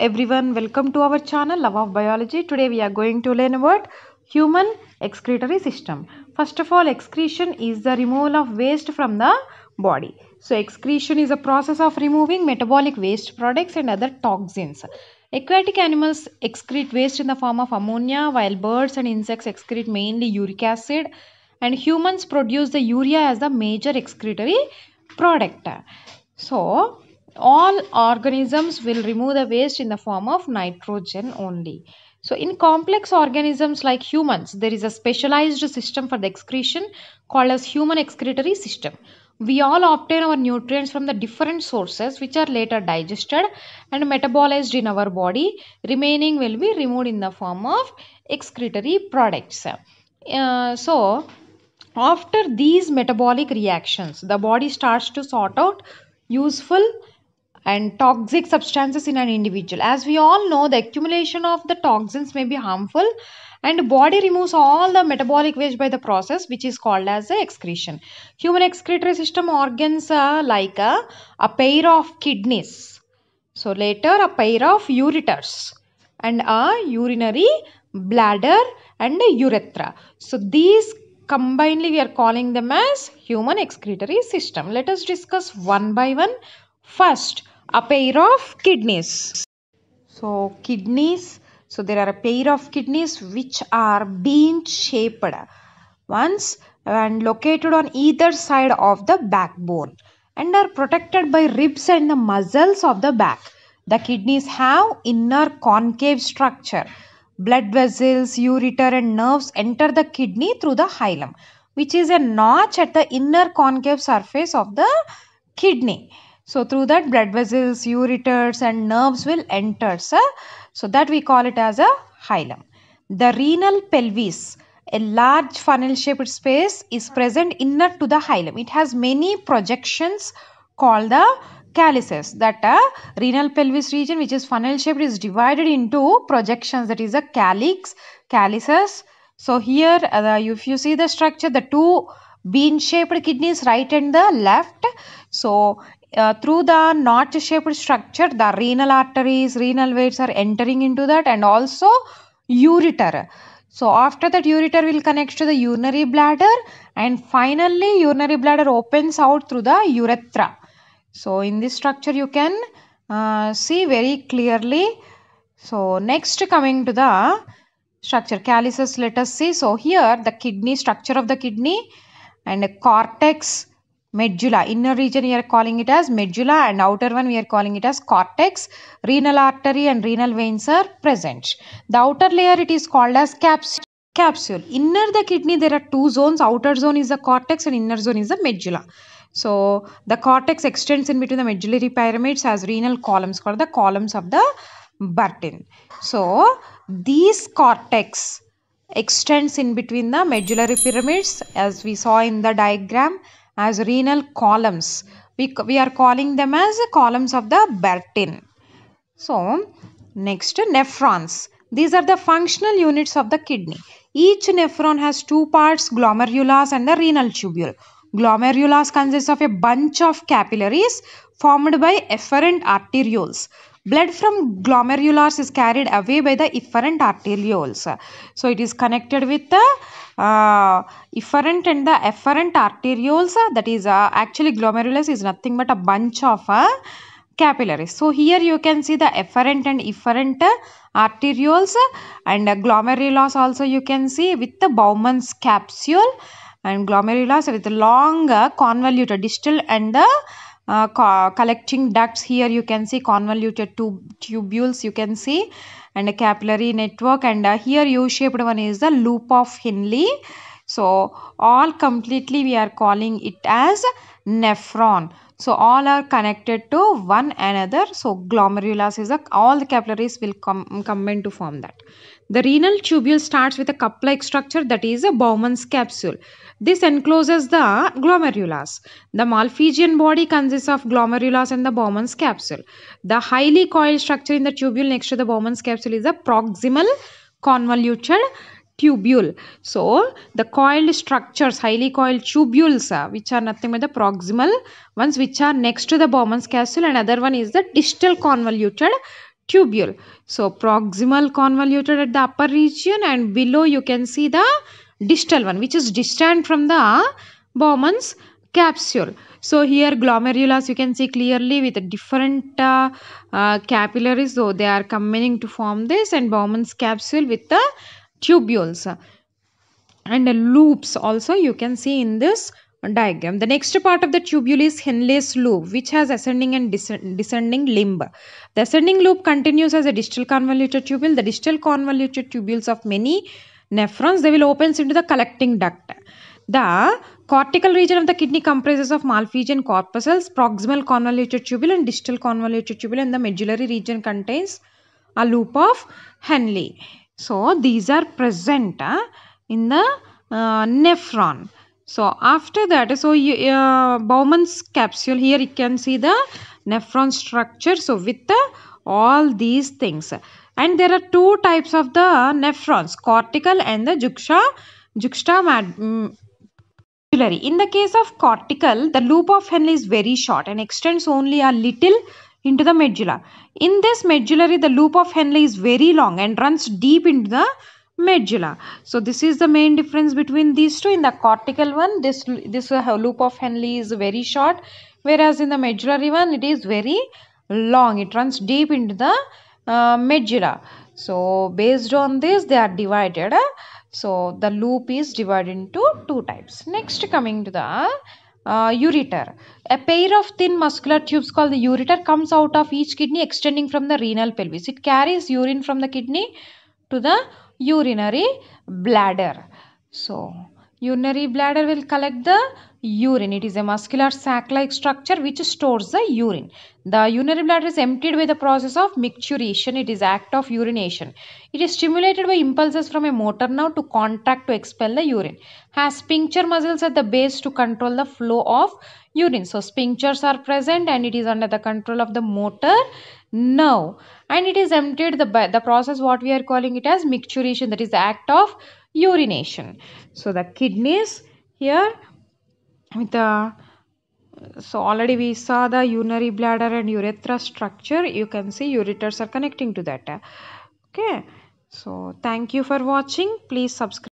everyone, welcome to our channel Love of Biology. Today we are going to learn about human excretory system. First of all, excretion is the removal of waste from the body. So excretion is a process of removing metabolic waste products and other toxins. Aquatic animals excrete waste in the form of ammonia, while birds and insects excrete mainly uric acid, and humans produce the urea as the major excretory product. So, all organisms will remove the waste in the form of nitrogen only. So, in complex organisms like humans, there is a specialized system for the excretion called as human excretory system. We all obtain our nutrients from the different sources which are later digested and metabolized in our body. Remaining will be removed in the form of excretory products. After these metabolic reactions, the body starts to sort out useful and toxic substances in an individual. As we all know, the accumulation of the toxins may be harmful, and body removes all the metabolic waste by the process which is called as the excretion. Human excretory system organs like a pair of kidneys, so later a pair of ureters, and a urinary bladder and a urethra. So these combinedly we are calling them as human excretory system. Let us discuss one by one. First, a pair of kidneys. So kidneys, so there are a pair of kidneys which are bean shaped ones and located on either side of the backbone and are protected by ribs and the muscles of the back. The kidneys have inner concave structure. Blood vessels, ureter and nerves enter the kidney through the hilum, which is a notch at the inner concave surface of the kidney. So through that blood vessels, ureters and nerves will enter. So that we call it as a hilum. The renal pelvis, a large funnel shaped space, is present inner to the hilum. It has many projections called the calyces. That renal pelvis region which is funnel shaped is divided into projections, that is a calyx, calyces. So here if you see the structure, the two bean shaped kidneys, right and the left. So through the notch shaped structure, the renal arteries, renal veins are entering into that, and also ureter. So after that, ureter will connect to the urinary bladder, and finally urinary bladder opens out through the urethra. So in this structure you can see very clearly. So next, coming to the structure calyces, let us see. So here the kidney, structure of the kidney, and cortex, medulla, inner region we are calling it as medulla, and outer one we are calling it as cortex. Renal artery and renal veins are present. The outer layer it is called as capsule. Inner the kidney there are two zones. Outer zone is the cortex and inner zone is the medulla. So the cortex extends in between the medullary pyramids as renal columns called the columns of the Burton. So these cortex extends in between the medullary pyramids as we saw in the diagram as renal columns. We are calling them as columns of the Burton. So next, nephrons. These are the functional units of the kidney. Each nephron has two parts, glomerulus and the renal tubule. Glomerulus consists of a bunch of capillaries formed by efferent arterioles. Blood from glomerulus is carried away by the efferent arterioles. So it is connected with the efferent and the efferent arterioles. That is actually glomerulus is nothing but a bunch of capillaries. So here you can see the efferent and efferent arterioles, and glomerulus also you can see with the Bowman's capsule, and glomerulus with the long convoluted distal and the collecting ducts. Here you can see convoluted tubules you can see, and a capillary network, and here U-shaped one is the loop of Henle. So all completely we are calling it as nephron. So all are connected to one another. So glomerulus is all the capillaries will combine to form that. The renal tubule starts with a cup-like structure, that is a Bowman's capsule. This encloses the glomerulus. The Malpighian body consists of glomerulus and the Bowman's capsule. The highly coiled structure in the tubule next to the Bowman's capsule is a proximal convoluted tubule. So the coiled structures, highly coiled tubules, which are nothing but the proximal ones which are next to the Bowman's capsule, and other one is the distal convoluted tubule. So proximal convoluted at the upper region, and below you can see the distal one, which is distant from the Bowman's capsule. So here glomerulus you can see clearly with different capillaries, so they are combining to form this, and Bowman's capsule with the tubules and loops also you can see in this diagram. The next part of the tubule is Henle's loop, which has ascending and descending limb. The ascending loop continues as a distal convoluted tubule. The distal convoluted tubules of many nephrons, they will open into the collecting duct. The cortical region of the kidney comprises of Malpighian corpuscles, proximal convoluted tubule and distal convoluted tubule, and the medullary region contains a loop of Henle. So these are present in the nephron. So after that, so Bowman's capsule, here you can see the nephron structure. So with all these things, and there are two types of the nephrons, cortical and the juxtamedullary. In the case of cortical, the loop of Henle is very short and extends only a little into the medulla. In this medullary, the loop of Henle is very long and runs deep into the medulla. So this is the main difference between these two. In the cortical one, this loop of Henle is very short, whereas in the medullary one, it is very long. It runs deep into the medulla. So based on this, they are divided. So the loop is divided into two types. Next, coming to the ureter. A pair of thin muscular tubes called the ureter comes out of each kidney extending from the renal pelvis. It carries urine from the kidney to the urinary bladder. So urinary bladder will collect the urine. It is a muscular sac-like structure which stores the urine. The urinary bladder is emptied by the process of micturition. It is act of urination. It is stimulated by impulses from a motor nerve to contract to expel the urine. Has sphincter muscles at the base to control the flow of urine. So sphincters are present and it is under the control of the motor nerve, and it is emptied the process what we are calling it as micturition, that is the act of urination. So the kidneys here with the, so already we saw the urinary bladder and urethra structure. You can see ureters are connecting to that. Okay, so thank you for watching. Please subscribe.